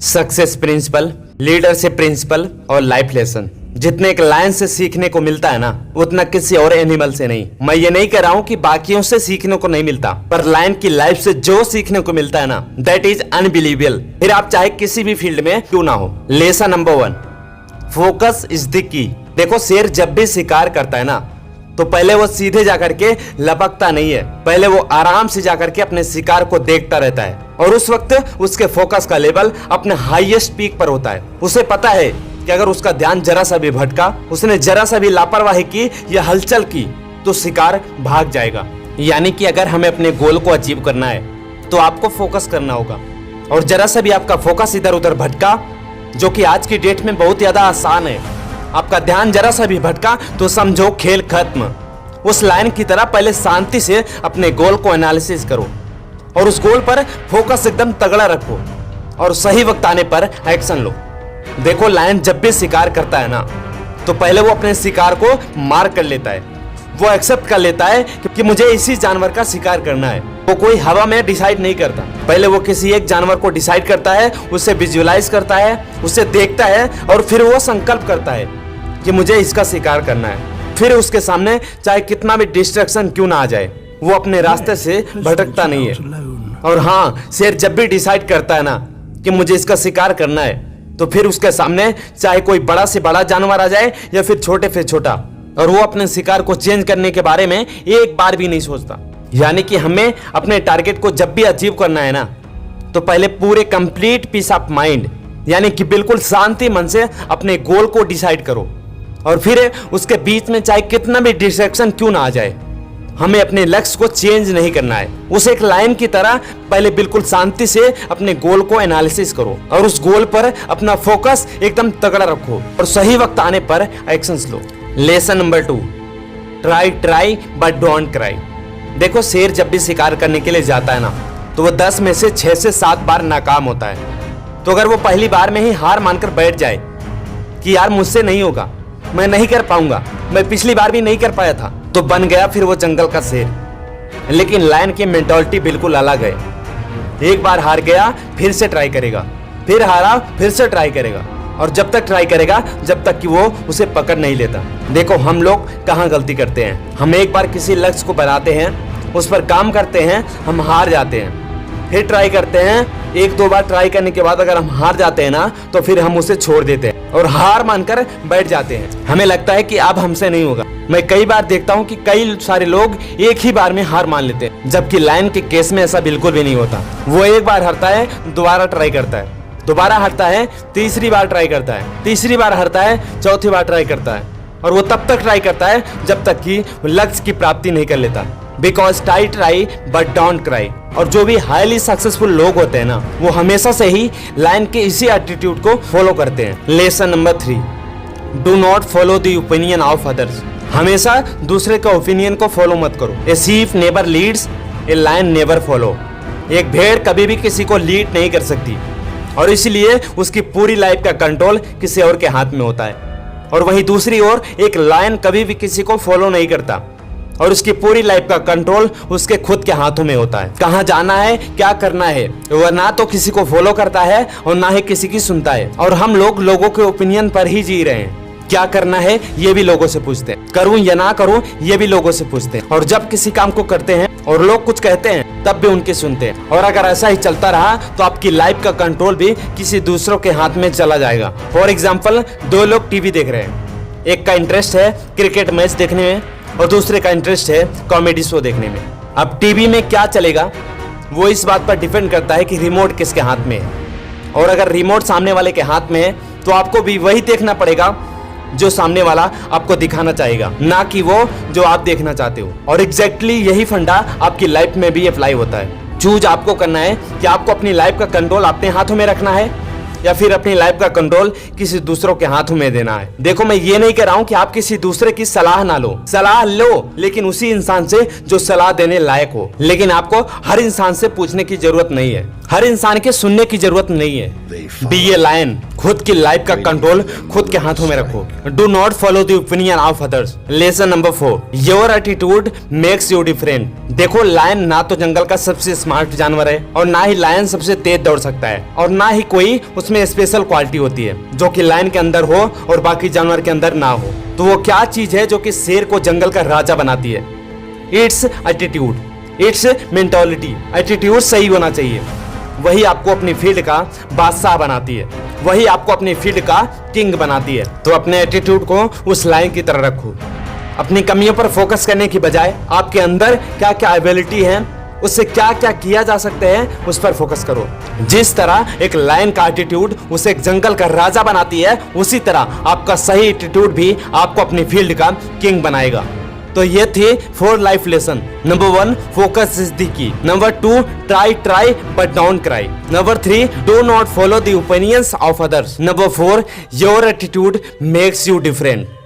Success principal, leadership principal और life lesson जितने एक लायन से सीखने को मिलता है ना, उतना किसी और एनिमल से नहीं। मैं ये नहीं कह रहा हूँ कि बाकियों से सीखने को नहीं मिलता, पर लायन की लाइफ से जो सीखने को मिलता है ना, दैट इज अनबिलीवेबल। फिर आप चाहे किसी भी फील्ड में क्यों ना हो। Lesson number 1, focus is the key. देखो, शेर जब भी शिकार करता है ना, तो पहले वो सीधे जाकर के लपकता नहीं है, पहले वो आराम से जाकर के अपने शिकार को देखता रहता है, और उस वक्त उसके फोकस का लेवल अपने हाईएस्ट पीक पर होता है। उसे पता है कि अगर उसका ध्यान जरा सा भी भटका, उसने जरा सा भी लापरवाही की या हलचल की, तो शिकार भाग जाएगा। यानी कि अगर हमें अपने गोल को अचीव करना है तो आपको फोकस करना होगा, और जरा सा भी आपका फोकस इधर उधर भटका, जो कि आज की डेट में बहुत ज्यादा आसान है, आपका ध्यान जरा सा भी भटका तो समझो खेल खत्म। उस लाइन की तरह पहले शांति से अपने गोल को एनालिसिस करो और उस गोल पर फोकस एकदम तगड़ा रखो और सही वक्त आने पर एक्शन लो। देखो, लायन जब भी शिकार करता है ना, तो पहले वो अपने शिकार को मार कर लेता है, वो एक्सेप्ट कर लेता है कि मुझे इसी जानवर का शिकार करना है। वो कोई हवा में डिसाइड नहीं करता, पहले वो किसी एक जानवर को डिसाइड करता है, उसे विजुअलाइज करता है, उसे देखता है और फिर वो संकल्प करता है कि मुझे इसका शिकार करना है। फिर उसके सामने चाहे कितना भी डिस्ट्रैक्शन क्यों ना आ जाए, वो अपने रास्ते से भटकता नहीं है। और हाँ, शेर जब भी डिसाइड करता है ना कि मुझे इसका शिकार करना है, तो फिर उसके सामने चाहे कोई बड़ा से बड़ा जानवर आ जाए या फिर छोटे से छोटा, और वो अपने शिकार को चेंज करने के बारे में एक बार भी नहीं सोचता। यानी कि हमें अपने टारगेट को जब भी अचीव करना है ना, तो पहले पूरे कंप्लीट पीस ऑफ माइंड, यानी कि बिल्कुल शांति मन से अपने गोल को डिसाइड करो, और फिर उसके बीच में चाहे कितना भी डिस्ट्रैक्शन क्यों ना आ जाए, हमें अपने लक्ष्य को चेंज नहीं करना है। उस एक लाइन की तरह पहले बिल्कुल शांति से अपने गोल को एनालिसिस करो और उस गोल पर अपना फोकस एकदम तगड़ा रखो और सही वक्त आने पर actions low. Lesson number 2, try but don't cry. देखो, शेर जब भी शिकार करने के लिए जाता है ना, तो वो 10 में से 6 से 7 बार नाकाम होता है। तो अगर वो पहली बार में ही हार मानकर बैठ जाए कि यार मुझसे नहीं होगा, मैं नहीं कर पाऊंगा, मैं पिछली बार भी नहीं कर पाया था, तो बन गया फिर वो जंगल का शेर। लेकिन लायन की मेंटालिटी बिल्कुल अलग है। एक बार हार गया, फिर से ट्राई करेगा, फिर हारा, फिर से ट्राई करेगा, और जब तक ट्राई करेगा जब तक कि वो उसे पकड़ नहीं लेता। देखो, हम लोग कहाँ गलती करते हैं। हम एक बार किसी लक्ष्य को बनाते हैं, उस पर काम करते हैं, हम हार जाते हैं, फिर ट्राई करते हैं, 1-2 बार ट्राई करने के बाद अगर हम हार जाते हैं ना, तो फिर हम उसे छोड़ देते हैं और हार मानकर बैठ जाते हैं। हमें लगता है कि अब हमसे नहीं होगा। मैं कई बार देखता हूँ कि कई सारे लोग एक ही बार में हार मान लेते हैं, जबकि लायन के केस में ऐसा बिल्कुल भी नहीं होता। वो एक बार हारता है, दोबारा ट्राई करता है, दोबारा हारता है, तीसरी बार ट्राई करता है, तीसरी बार हारता है, चौथी बार ट्राई करता है, और वो तब तक ट्राई करता है जब तक कि लक्ष्य की प्राप्ति नहीं कर लेता। Because try but don't cry. और जो भी हाईली सक्सेसफुल लोग होते हैं ना, वो हमेशा से ही लायन के इसी एटीट्यूड को फॉलो करते हैं। Lesson number 3, do not follow the opinion of others. हमेशा दूसरे का ओपिनियन को फॉलो मत करो। A sheep never leads, a lion never follow. एक भेड़ कभी भी किसी को लीड नहीं कर सकती, और इसलिए उसकी पूरी लाइफ का कंट्रोल किसी और के हाथ में होता है। और वहीं दूसरी ओर एक लायन कभी भी किसी को फॉलो नहीं करता, और उसकी पूरी लाइफ का कंट्रोल उसके खुद के हाथों में होता है। कहाँ जाना है, क्या करना है, वह ना तो किसी को फॉलो करता है और ना ही किसी की सुनता है। और हम लोग लोगों के ओपिनियन पर ही जी रहे हैं। क्या करना है ये भी लोगों से पूछते हैं, करूं या ना करूं ये भी लोगों से पूछते हैं। और जब किसी काम को करते हैं और लोग कुछ कहते हैं, तब भी उनकी सुनते हैं। और अगर ऐसा ही चलता रहा तो आपकी लाइफ का कंट्रोल भी किसी दूसरों के हाथ में चला जाएगा। फॉर एग्जाम्पल, 2 लोग टीवी देख रहे हैं, एक का इंटरेस्ट है क्रिकेट मैच देखने में और दूसरे का इंटरेस्ट है कॉमेडी शो देखने में। अब टीवी में क्या चलेगा, वो इस बात पर डिपेंड करता है कि रिमोट किसके हाथ में है। और अगर रिमोट सामने वाले के हाथ में है, तो आपको भी वही देखना पड़ेगा जो सामने वाला आपको दिखाना चाहेगा, ना कि वो जो आप देखना चाहते हो। और एग्जैक्टली यही फंडा आपकी लाइफ में भी अप्लाई होता है। चूज आपको करना है कि आपको अपनी लाइफ का कंट्रोल अपने हाथों में रखना है या फिर अपनी लाइफ का कंट्रोल किसी दूसरों के हाथों में देना है। देखो, मैं ये नहीं कह रहा हूँ कि आप किसी दूसरे की सलाह ना लो, सलाह लो, लेकिन उसी इंसान से जो सलाह देने लायक हो। लेकिन आपको हर इंसान से पूछने की जरूरत नहीं है, हर इंसान के सुनने की जरूरत नहीं है। बी ए लायन, खुद की लाइफ का कंट्रोल खुद के हाथों में रखो। Do not follow the opinion of others. Lesson number 4, your attitude makes you different. देखो, लायन ना तो जंगल का सबसे स्मार्ट जानवर है और ना ही लायन सबसे तेज दौड़ सकता है और ना ही कोई उसमें उसमें स्पेशल क्वालिटी होती है जो कि लायन के अंदर हो और बाकी जानवर के अंदर ना हो। तो वो क्या चीज है जो कि शेर को जंगल का राजा बनाती है? It's attitude, it's mentality. Attitude सही होना चाहिए, वही आपको अपनी फील्ड का बादशाह बनाती है, वही आपको अपनी फील्ड का किंग बनाती है। तो अपने एटीट्यूड को उस लायन की तरह रखो। अपनी कमियों पर फोकस करने की बजाय आपके अंदर क्या क्या एबिलिटी है, उससे क्या क्या किया जा सकता है, उस पर फोकस करो। जिस तरह एक लायन का एटीट्यूड उसे एक जंगल का राजा बनाती है, उसी तरह आपका सही एटीट्यूड भी आपको अपनी फील्ड का किंग बनाएगा। तो ये थे 4 life lesson. Number 1, focus is the key. Number 2, try but don't cry. Number 3, do not follow the opinions of others. Number 4, your attitude makes you different.